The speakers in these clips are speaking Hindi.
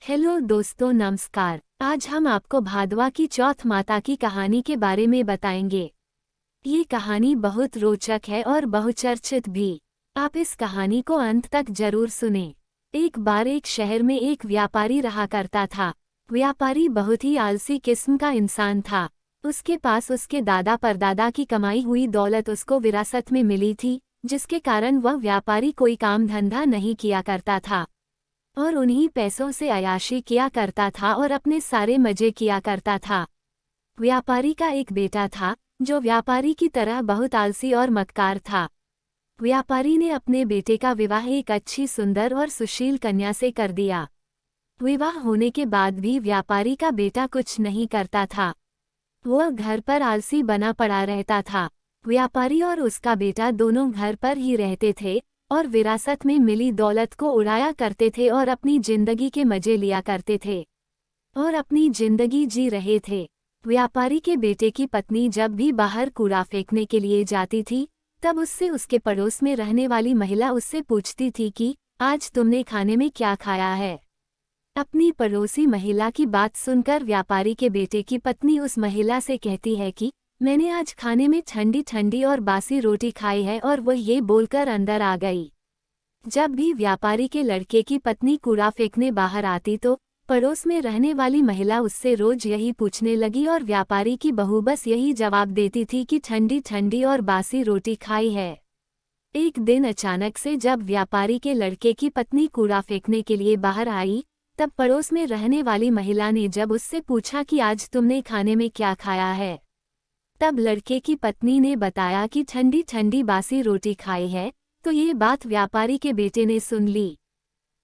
हेलो दोस्तों, नमस्कार। आज हम आपको भादवा की चौथ माता की कहानी के बारे में बताएंगे। ये कहानी बहुत रोचक है और बहुचर्चित भी। आप इस कहानी को अंत तक जरूर सुनें। एक बार एक शहर में एक व्यापारी रहा करता था। व्यापारी बहुत ही आलसी किस्म का इंसान था। उसके पास उसके दादा परदादा की कमाई हुई दौलत उसको विरासत में मिली थी, जिसके कारण वह व्यापारी कोई काम धंधा नहीं किया करता था और उन्हीं पैसों से अय्याशी किया करता था और अपने सारे मजे किया करता था। व्यापारी का एक बेटा था जो व्यापारी की तरह बहुत आलसी और मक्कार था। व्यापारी ने अपने बेटे का विवाह एक अच्छी सुंदर और सुशील कन्या से कर दिया। विवाह होने के बाद भी व्यापारी का बेटा कुछ नहीं करता था। वह घर पर आलसी बना पड़ा रहता था। व्यापारी और उसका बेटा दोनों घर पर ही रहते थे और विरासत में मिली दौलत को उड़ाया करते थे और अपनी जिंदगी के मजे लिया करते थे और अपनी जिंदगी जी रहे थे। व्यापारी के बेटे की पत्नी जब भी बाहर कूड़ा फेंकने के लिए जाती थी, तब उससे उसके पड़ोस में रहने वाली महिला उससे पूछती थी कि आज तुमने खाने में क्या खाया है। अपनी पड़ोसी महिला की बात सुनकर व्यापारी के बेटे की पत्नी उस महिला से कहती है कि मैंने आज खाने में ठंडी ठंडी और बासी रोटी खाई है, और वह ये बोलकर अंदर आ गई। जब भी व्यापारी के लड़के की पत्नी कूड़ा फेंकने बाहर आती तो पड़ोस में रहने वाली महिला उससे रोज यही पूछने लगी और व्यापारी की बहू बस यही जवाब देती थी कि ठंडी ठंडी और बासी रोटी खाई है। एक दिन अचानक से जब व्यापारी के लड़के की पत्नी कूड़ा फेंकने के लिए बाहर आई, तब पड़ोस में रहने वाली महिला ने जब उससे पूछा कि आज तुमने खाने में क्या खाया है, तब लड़के की पत्नी ने बताया कि ठंडी ठंडी बासी रोटी खाई है। तो ये बात व्यापारी के बेटे ने सुन ली,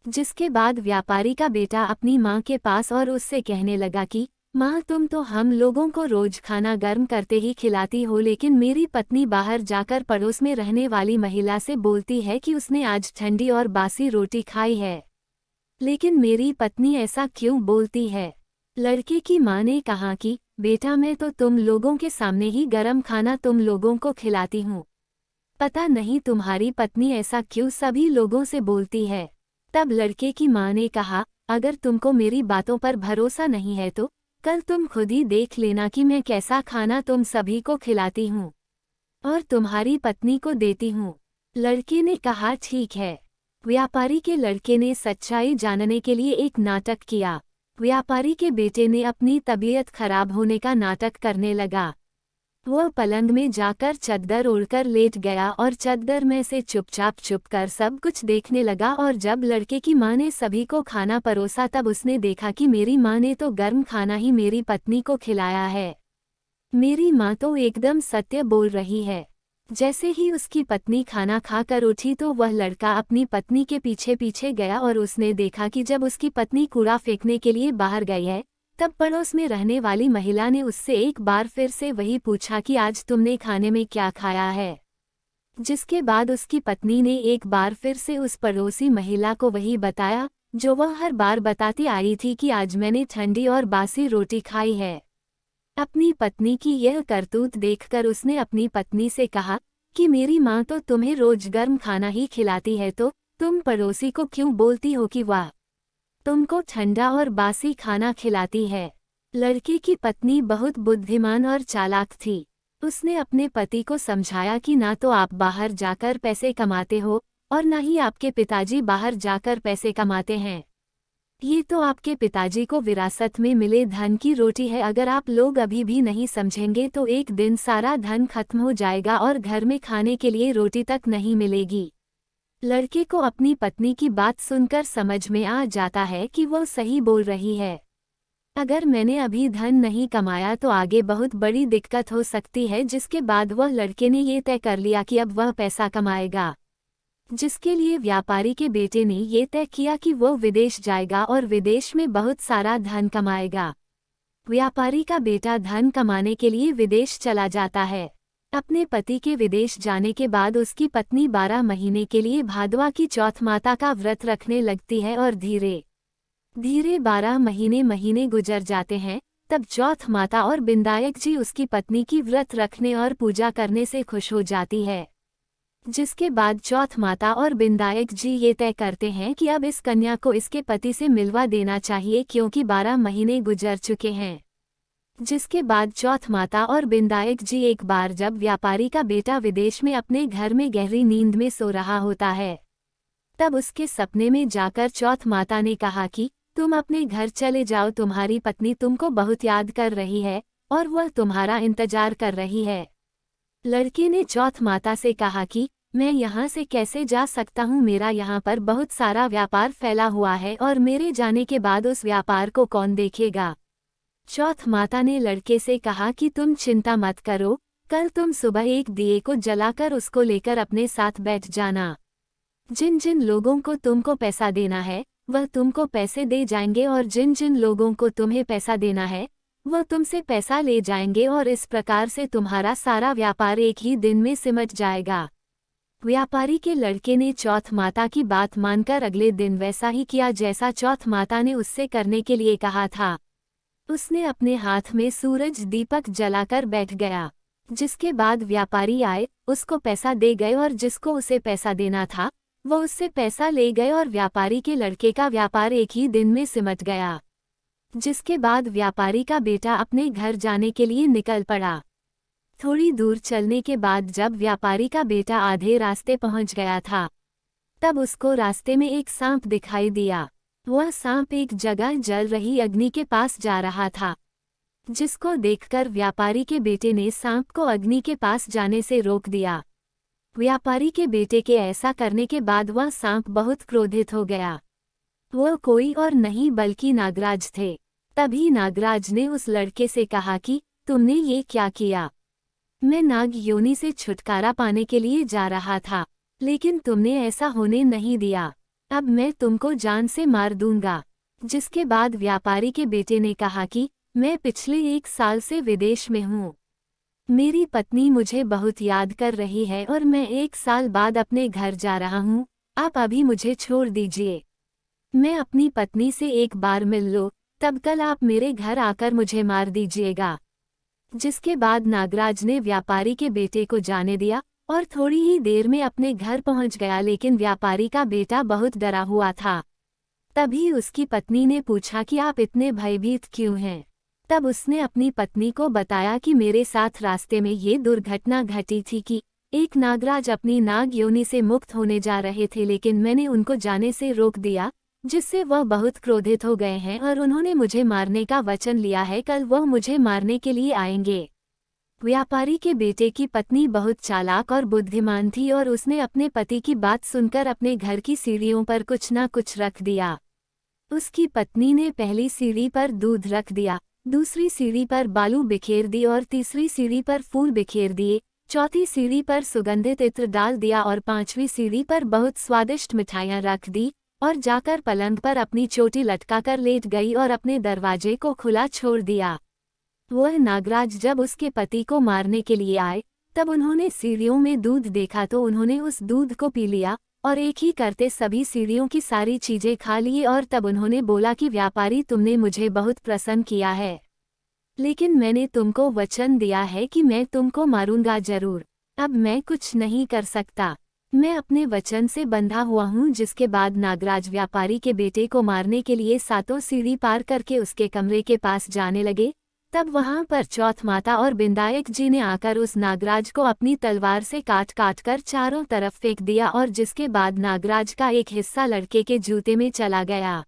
जिसके बाद व्यापारी का बेटा अपनी माँ के पास और उससे कहने लगा कि माँ, तुम तो हम लोगों को रोज खाना गर्म करते ही खिलाती हो, लेकिन मेरी पत्नी बाहर जाकर पड़ोस में रहने वाली महिला से बोलती है कि उसने आज ठंडी और बासी रोटी खाई है। लेकिन मेरी पत्नी ऐसा क्यों बोलती है? लड़के की माँ ने कहा कि बेटा, मैं तो तुम लोगों के सामने ही गरम खाना तुम लोगों को खिलाती हूँ। पता नहीं तुम्हारी पत्नी ऐसा क्यों सभी लोगों से बोलती है। तब लड़के की माँ ने कहा, अगर तुमको मेरी बातों पर भरोसा नहीं है तो कल तुम खुद ही देख लेना कि मैं कैसा खाना तुम सभी को खिलाती हूँ और तुम्हारी पत्नी को देती हूँ। लड़के ने कहा, ठीक है। व्यापारी के लड़के ने सच्चाई जानने के लिए एक नाटक किया। व्यापारी के बेटे ने अपनी तबीयत खराब होने का नाटक करने लगा। वह पलंग में जाकर चद्दर ओढ़कर लेट गया और चद्दर में से चुपचाप चुपकर सब कुछ देखने लगा। और जब लड़के की माँ ने सभी को खाना परोसा, तब उसने देखा कि मेरी माँ ने तो गर्म खाना ही मेरी पत्नी को खिलाया है। मेरी माँ तो एकदम सत्य बोल रही है। जैसे ही उसकी पत्नी खाना खाकर उठी तो वह लड़का अपनी पत्नी के पीछे पीछे गया और उसने देखा कि जब उसकी पत्नी कूड़ा फेंकने के लिए बाहर गई है, तब पड़ोस में रहने वाली महिला ने उससे एक बार फिर से वही पूछा कि आज तुमने खाने में क्या खाया है। जिसके बाद उसकी पत्नी ने एक बार फिर से उस पड़ोसी महिला को वही बताया जो वह हर बार बताती आई थी कि आज मैंने ठंडी और बासी रोटी खाई है। अपनी पत्नी की यह करतूत देखकर उसने अपनी पत्नी से कहा कि मेरी माँ तो तुम्हें रोज गर्म खाना ही खिलाती है, तो तुम पड़ोसी को क्यों बोलती हो कि वाह, तुमको ठंडा और बासी खाना खिलाती है। लड़के की पत्नी बहुत बुद्धिमान और चालाक थी। उसने अपने पति को समझाया कि ना तो आप बाहर जाकर पैसे कमाते हो और ना ही आपके पिताजी बाहर जाकर पैसे कमाते हैं। ये तो आपके पिताजी को विरासत में मिले धन की रोटी है। अगर आप लोग अभी भी नहीं समझेंगे तो एक दिन सारा धन खत्म हो जाएगा और घर में खाने के लिए रोटी तक नहीं मिलेगी। लड़के को अपनी पत्नी की बात सुनकर समझ में आ जाता है कि वो सही बोल रही है। अगर मैंने अभी धन नहीं कमाया तो आगे बहुत बड़ी दिक्कत हो सकती है। जिसके बाद वह लड़के ने ये तय कर लिया कि अब वह पैसा कमाएगा, जिसके लिए व्यापारी के बेटे ने ये तय किया कि वो विदेश जाएगा और विदेश में बहुत सारा धन कमाएगा। व्यापारी का बेटा धन कमाने के लिए विदेश चला जाता है। अपने पति के विदेश जाने के बाद उसकी पत्नी 12 महीने के लिए भादवा की चौथ माता का व्रत रखने लगती है और धीरे धीरे 12 महीने गुजर जाते हैं। तब चौथ माता और बिंदायक जी उसकी पत्नी की व्रत रखने और पूजा करने से खुश हो जाती है। जिसके बाद चौथ माता और बिंदायक जी ये तय करते हैं कि अब इस कन्या को इसके पति से मिलवा देना चाहिए क्योंकि 12 महीने गुजर चुके हैं। जिसके बाद चौथ माता और बिंदायक जी एक बार जब व्यापारी का बेटा विदेश में अपने घर में गहरी नींद में सो रहा होता है, तब उसके सपने में जाकर चौथ माता ने कहा कि तुम अपने घर चले जाओ, तुम्हारी पत्नी तुमको बहुत याद कर रही है और वह तुम्हारा इंतजार कर रही है। लड़के ने चौथ माता से कहा कि मैं यहाँ से कैसे जा सकता हूँ, मेरा यहाँ पर बहुत सारा व्यापार फैला हुआ है और मेरे जाने के बाद उस व्यापार को कौन देखेगा। चौथ माता ने लड़के से कहा कि तुम चिंता मत करो, कल तुम सुबह एक दिए को जलाकर उसको लेकर अपने साथ बैठ जाना। जिन जिन लोगों को तुमको पैसा देना है वह तुमको पैसे दे जाएंगे और जिन जिन लोगों को तुम्हें पैसा देना है वह तुमसे पैसा ले जाएंगे और इस प्रकार से तुम्हारा सारा व्यापार एक ही दिन में सिमट जाएगा। व्यापारी के लड़के ने चौथ माता की बात मानकर अगले दिन वैसा ही किया जैसा चौथ माता ने उससे करने के लिए कहा था। उसने अपने हाथ में सूरज दीपक जलाकर बैठ गया। जिसके बाद व्यापारी आए, उसको पैसा दे गए और जिसको उसे पैसा देना था वह उससे पैसा ले गए और व्यापारी के लड़के का व्यापार एक ही दिन में सिमट गया। जिसके बाद व्यापारी का बेटा अपने घर जाने के लिए निकल पड़ा। थोड़ी दूर चलने के बाद जब व्यापारी का बेटा आधे रास्ते पहुंच गया था, तब उसको रास्ते में एक सांप दिखाई दिया। वह सांप एक जगह जल रही अग्नि के पास जा रहा था, जिसको देखकर व्यापारी के बेटे ने सांप को अग्नि के पास जाने से रोक दिया। व्यापारी के बेटे के ऐसा करने के बाद वह सांप बहुत क्रोधित हो गया। वह कोई और नहीं बल्कि नागराज थे। तभी नागराज ने उस लड़के से कहा कि तुमने ये क्या किया? मैं नाग योनि से छुटकारा पाने के लिए जा रहा था, लेकिन तुमने ऐसा होने नहीं दिया। अब मैं तुमको जान से मार दूंगा। जिसके बाद व्यापारी के बेटे ने कहा कि मैं पिछले 1 साल से विदेश में हूँ। मेरी पत्नी मुझे बहुत याद कर रही है और मैं 1 साल बाद अपने घर जा रहा हूँ। आप अभी मुझे छोड़ दीजिए। मैं अपनी पत्नी से एक बार मिल लो, तब कल आप मेरे घर आकर मुझे मार दीजिएगा। जिसके बाद नागराज ने व्यापारी के बेटे को जाने दिया और थोड़ी ही देर में अपने घर पहुंच गया, लेकिन व्यापारी का बेटा बहुत डरा हुआ था। तभी उसकी पत्नी ने पूछा कि आप इतने भयभीत क्यों हैं? तब उसने अपनी पत्नी को बताया कि मेरे साथ रास्ते में ये दुर्घटना घटी थी कि एक नागराज अपनी नाग योनि से मुक्त होने जा रहे थे, लेकिन मैंने उनको जाने से रोक दिया, जिससे वह बहुत क्रोधित हो गए हैं और उन्होंने मुझे मारने का वचन लिया है। कल वह मुझे मारने के लिए आएंगे। व्यापारी के बेटे की पत्नी बहुत चालाक और बुद्धिमान थी और उसने अपने पति की बात सुनकर अपने घर की सीढ़ियों पर कुछ न कुछ रख दिया। उसकी पत्नी ने पहली सीढ़ी पर दूध रख दिया, दूसरी सीढ़ी पर बालू बिखेर दी और तीसरी सीढ़ी पर फूल बिखेर दिए, चौथी सीढ़ी पर सुगंधित इत्र डाल दिया और 5वीं सीढ़ी पर बहुत स्वादिष्ट मिठाइयाँ रख दी और जाकर पलंग पर अपनी चोटी लटकाकर लेट गई और अपने दरवाजे को खुला छोड़ दिया। वह नागराज जब उसके पति को मारने के लिए आए, तब उन्होंने सीढ़ियों में दूध देखा तो उन्होंने उस दूध को पी लिया और एक ही करते सभी सीढ़ियों की सारी चीजें खा ली। और तब उन्होंने बोला कि व्यापारी, तुमने मुझे बहुत प्रसन्न किया है, लेकिन मैंने तुमको वचन दिया है कि मैं तुमको मारूंगा जरूर। अब मैं कुछ नहीं कर सकता, मैं अपने वचन से बंधा हुआ हूँ। जिसके बाद नागराज व्यापारी के बेटे को मारने के लिए 7 सीढ़ी पार करके उसके कमरे के पास जाने लगे। तब वहां पर चौथ माता और बिंदायक जी ने आकर उस नागराज को अपनी तलवार से काट काट कर चारों तरफ फेंक दिया और जिसके बाद नागराज का एक हिस्सा लड़के के जूते में चला गया।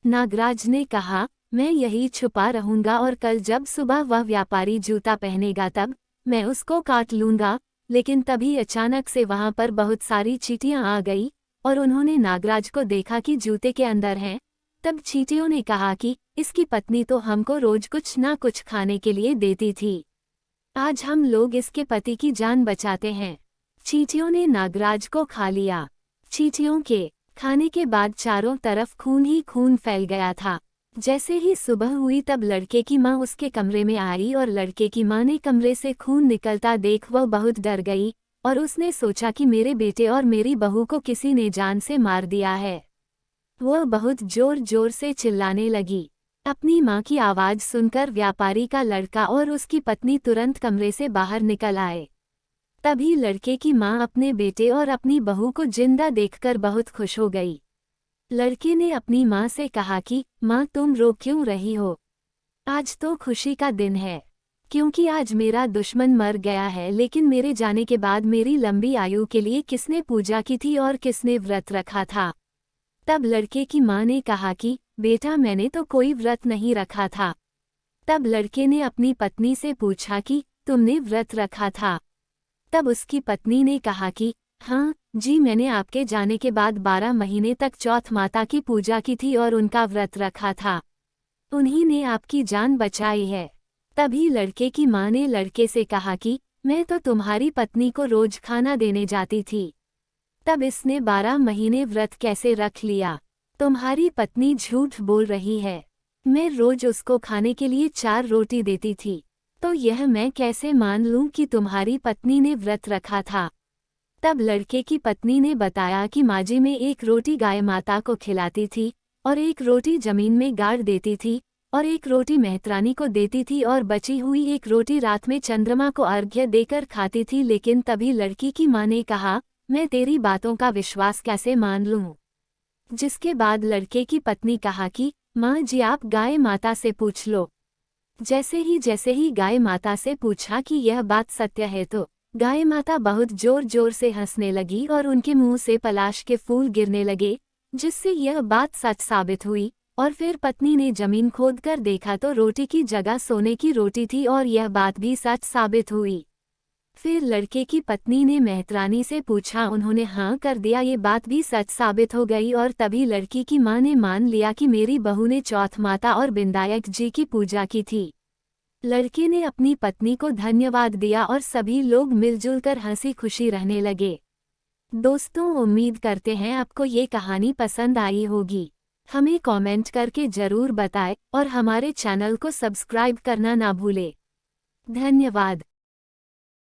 नागराज ने कहा, मैं यही छुपा रहूंगा और कल जब सुबह वह व्यापारी जूता पहनेगा तब मैं उसको काट लूंगा। लेकिन तभी अचानक से वहां पर बहुत सारी चींटियां आ गई और उन्होंने नागराज को देखा कि जूते के अंदर हैं। तब चींटियों ने कहा कि इसकी पत्नी तो हमको रोज कुछ ना कुछ खाने के लिए देती थी, आज हम लोग इसके पति की जान बचाते हैं। चींटियों ने नागराज को खा लिया। चींटियों के खाने के बाद चारों तरफ खून ही खून फैल गया था। जैसे ही सुबह हुई तब लड़के की माँ उसके कमरे में आई और लड़के की माँ ने कमरे से खून निकलता देख वह बहुत डर गई और उसने सोचा कि मेरे बेटे और मेरी बहू को किसी ने जान से मार दिया है। वह बहुत जोर जोर से चिल्लाने लगी। अपनी माँ की आवाज़ सुनकर व्यापारी का लड़का और उसकी पत्नी तुरंत कमरे से बाहर निकल आए। तभी लड़के की माँ अपने बेटे और अपनी बहू को जिंदा देखकर बहुत खुश हो गई। लड़के ने अपनी माँ से कहा कि माँ तुम रो क्यों रही हो? आज तो खुशी का दिन है, क्योंकि आज मेरा दुश्मन मर गया है, लेकिन मेरे जाने के बाद मेरी लंबी आयु के लिए किसने पूजा की थी और किसने व्रत रखा था? तब लड़के की माँ ने कहा कि बेटा मैंने तो कोई व्रत नहीं रखा था। तब लड़के ने अपनी पत्नी से पूछा कि तुमने व्रत रखा था? तब उसकी पत्नी ने कहा कि हाँ जी, मैंने आपके जाने के बाद 12 महीने तक चौथ माता की पूजा की थी और उनका व्रत रखा था। उन्हीं ने आपकी जान बचाई है। तभी लड़के की माँ ने लड़के से कहा कि मैं तो तुम्हारी पत्नी को रोज खाना देने जाती थी, तब इसने 12 महीने व्रत कैसे रख लिया? तुम्हारी पत्नी झूठ बोल रही है। मैं रोज उसको खाने के लिए 4 रोटी देती थी, तो यह मैं कैसे मान लूं कि तुम्हारी पत्नी ने व्रत रखा था? तब लड़के की पत्नी ने बताया कि माजी में 1 रोटी गाय माता को खिलाती थी और 1 रोटी जमीन में गाड़ देती थी और 1 रोटी मेहतरानी को देती थी और बची हुई 1 रोटी रात में चंद्रमा को अर्घ्य देकर खाती थी। लेकिन तभी लड़की की माँ ने कहा, मैं तेरी बातों का विश्वास कैसे मान लूं? जिसके बाद लड़के की पत्नी कहा कि माँ जी आप गाय माता से पूछ लो। जैसे ही गाय माता से पूछा कि यह बात सत्य है, तो गाय माता बहुत जोर जोर से हंसने लगी और उनके मुंह से पलाश के फूल गिरने लगे, जिससे यह बात सच साबित हुई। और फिर पत्नी ने जमीन खोदकर देखा तो रोटी की जगह सोने की रोटी थी और यह बात भी सच साबित हुई। फिर लड़के की पत्नी ने मेहतरानी से पूछा, उन्होंने हाँ कर दिया, ये बात भी सच साबित हो गई। और तभी लड़की की माँ ने मान लिया कि मेरी बहू ने चौथ माता और विनायक जी की पूजा की थी। लड़के ने अपनी पत्नी को धन्यवाद दिया और सभी लोग मिलजुल कर हंसी खुशी रहने लगे। दोस्तों, उम्मीद करते हैं आपको ये कहानी पसंद आई होगी। हमें कमेंट करके जरूर बताएं और हमारे चैनल को सब्सक्राइब करना ना भूलें। धन्यवाद।